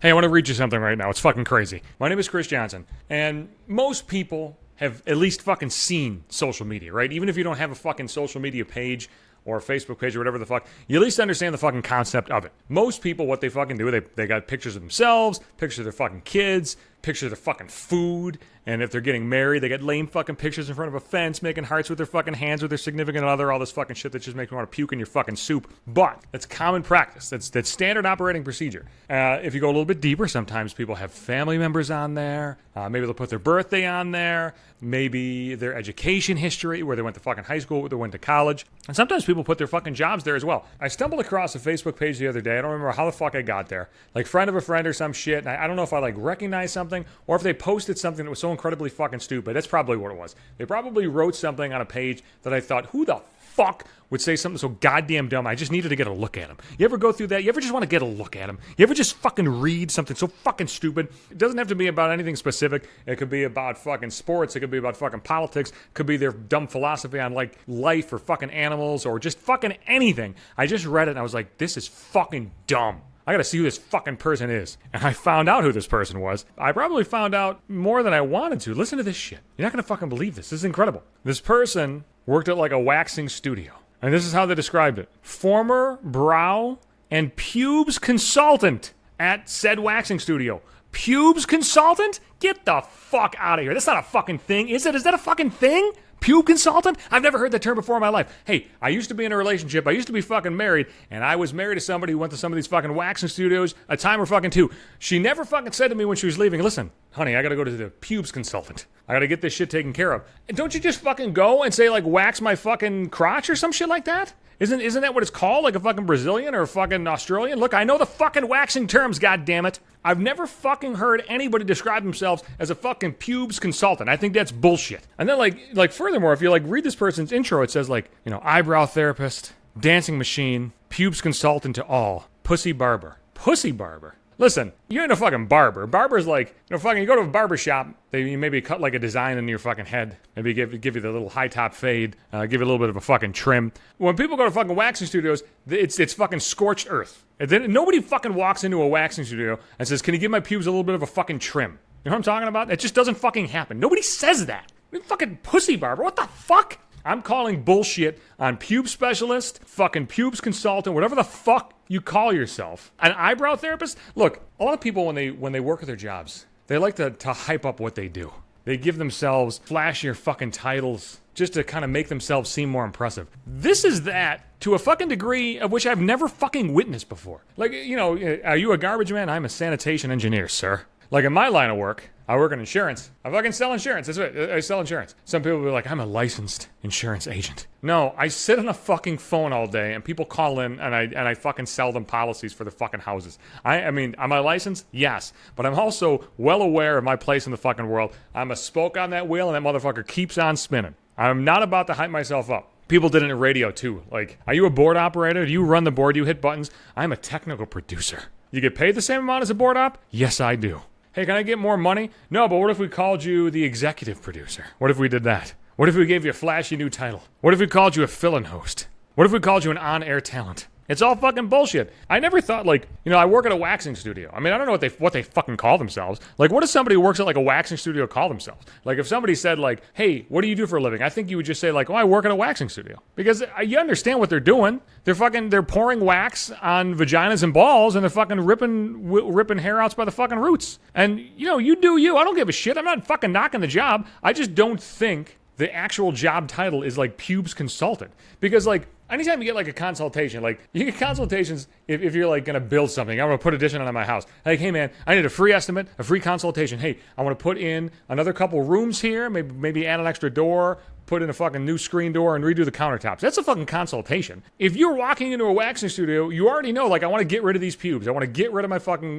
Hey, I want to read you something right now. It's fucking crazy. My name is Chris Johnson, and most people have at least fucking seen social media, right? Even if you don't have a fucking social media page or a Facebook page or whatever the fuck, you at least understand the fucking concept of it. Most people, what they fucking do, they got pictures of themselves, pictures of their fucking kids, pictures of their fucking food, and if they're getting married, they get lame fucking pictures in front of a fence, making hearts with their fucking hands with their significant other, all this fucking shit that just makes me want to puke in your fucking soup. But that's common practice. That's standard operating procedure. If you go a little bit deeper, sometimes people have family members on there. Maybe they'll put their birthday on there. Maybe their education history, where they went to fucking high school, where they went to college. And sometimes people put their fucking jobs there as well. I stumbled across a Facebook page the other day. I don't remember how the fuck I got there. Like friend of a friend or some shit. And I don't know if I like recognized something or if they posted something that was so incredibly fucking stupid. That's probably what it was. They probably wrote something on a page that I thought, who the fuck would say something so goddamn dumb? I just needed to get a look at him. You ever go through that? You ever just want to get a look at him? You ever just fucking read something so fucking stupid? It doesn't have to be about anything specific. It could be about fucking sports. It could be about fucking politics. It could be their dumb philosophy on like life or fucking animals or just fucking anything. I just read it and I was like, this is fucking dumb. I gotta see who this fucking person is. And I found out who this person was. I probably found out more than I wanted to. Listen to this shit. You're not gonna fucking believe this. This is incredible. This person worked at like a waxing studio. And this is how they described it. Former brow and pubes consultant at said waxing studio. Pubes consultant? Get the fuck out of here. That's not a fucking thing, is it? Is that a fucking thing? Pube consultant? I've never heard that term before in my life. Hey, I used to be in a relationship. I used to be fucking married, and I was married to somebody who went to some of these fucking waxing studios a time or fucking two. She never fucking said to me when she was leaving, listen, honey, I gotta go to the pubes consultant. I gotta get this shit taken care of. And don't you just fucking go and say, like, wax my fucking crotch or some shit like that? Isn't that what it's called? Like a fucking Brazilian or a fucking Australian? Look, I know the fucking waxing terms, goddammit. I've never fucking heard anybody describe themselves as a fucking pubes consultant. I think that's bullshit. And then like furthermore, if you like read this person's intro, it says like, you know, eyebrow therapist, dancing machine, pubes consultant to all, pussy barber. Pussy barber? Listen, you ain't a fucking barber. Barber's like, you know, fucking, you go to a barber shop, you maybe cut like a design in your fucking head, maybe give you the little high top fade, give you a little bit of a fucking trim. When people go to fucking waxing studios, it's fucking scorched earth. And then nobody fucking walks into a waxing studio and says, can you give my pubes a little bit of a fucking trim? You know what I'm talking about? It just doesn't fucking happen. Nobody says that. Fucking pussy barber, what the fuck? I'm calling bullshit on pube specialist, fucking pubes consultant, whatever the fuck you call yourself. An eyebrow therapist? Look, a lot of people when they work at their jobs, they like to hype up what they do. They give themselves flashier fucking titles just to kind of make themselves seem more impressive. This is that to a fucking degree of which I've never fucking witnessed before. Like, you know, are you a garbage man? I'm a sanitation engineer, sir. Like in my line of work, I work in insurance. I fucking sell insurance. That's right. I sell insurance. Some people will be like, I'm a licensed insurance agent. No, I sit on a fucking phone all day and people call in and I fucking sell them policies for their fucking houses. I mean, am I licensed? Yes. But I'm also well aware of my place in the fucking world. I'm a spoke on that wheel and that motherfucker keeps on spinning. I'm not about to hype myself up. People did it in radio too. Like, are you a board operator? Do you run the board? Do you hit buttons? I'm a technical producer. You get paid the same amount as a board op? Yes, I do. Hey, can I get more money? No, but what if we called you the executive producer? What if we did that? What if we gave you a flashy new title? What if we called you a fill-in host? What if we called you an on-air talent? It's all fucking bullshit. I never thought, like, you know, I work at a waxing studio. I mean, I don't know what they fucking call themselves. Like, what does somebody who works at, like, a waxing studio call themselves? Like, if somebody said, like, hey, what do you do for a living? I think you would just say, like, oh, I work at a waxing studio. Because you understand what they're doing. They're pouring wax on vaginas and balls, and they're fucking ripping hair outs by the fucking roots. And, you know, you do you. I don't give a shit. I'm not fucking knocking the job. I just don't think the actual job title is, like, pubes consultant. Because, like, anytime you get like a consultation, like you get consultations if you're like going to build something. I'm going to put addition on my house. Like, hey man, I need a free estimate, a free consultation. Hey, I want to put in another couple rooms here, maybe add an extra door, put in a fucking new screen door and redo the countertops. That's a fucking consultation. If you're walking into a waxing studio, you already know, like, I want to get rid of these pubes. I want to get rid of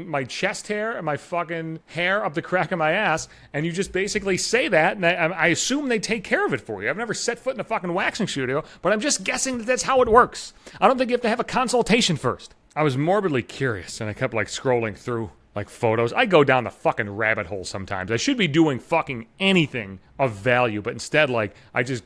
my chest hair and my fucking hair up the crack of my ass. And you just basically say that, and I assume they take care of it for you. I've never set foot in a fucking waxing studio, but I'm just guessing that that's how it works. I don't think you have to have a consultation first. I was morbidly curious, and I kept, like, scrolling through like photos. I go down the fucking rabbit hole sometimes. I should be doing fucking anything of value, but instead, like, I just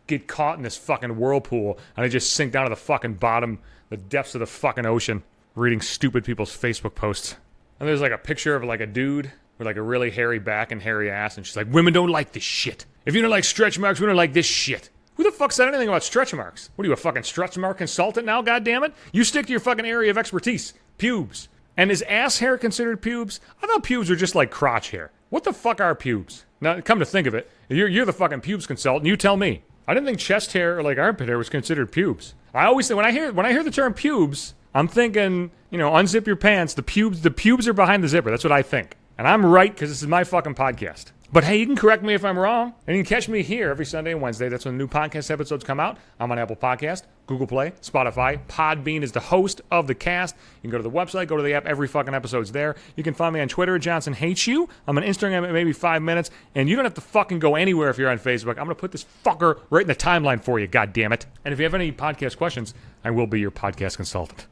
get caught in this fucking whirlpool and I just sink down to the fucking bottom, the depths of the fucking ocean, reading stupid people's Facebook posts. And there's like a picture of like a dude with like a really hairy back and hairy ass, and she's like, women don't like this shit. If you don't like stretch marks, we don't like this shit. Who the fuck said anything about stretch marks? What are you, a fucking stretch mark consultant now, goddammit? You stick to your fucking area of expertise. Pubes. And is ass hair considered pubes? I thought pubes were just like crotch hair. What the fuck are pubes? Now, come to think of it, you're the fucking pubes consultant. You tell me. I didn't think chest hair or like armpit hair was considered pubes. I always think when I hear the term pubes, I'm thinking, unzip your pants. The pubes are behind the zipper. That's what I think. And I'm right because this is my fucking podcast. But hey, you can correct me if I'm wrong. And you can catch me here every Sunday and Wednesday. That's when the new podcast episodes come out. I'm on Apple Podcast, Google Play, Spotify. Podbean is the host of the cast. You can go to the website, go to the app. Every fucking episode's there. You can find me on Twitter, Johnson Hates You. I'm on Instagram at maybe 5 minutes. And you don't have to fucking go anywhere if you're on Facebook. I'm going to put this fucker right in the timeline for you, goddammit. And if you have any podcast questions, I will be your podcast consultant.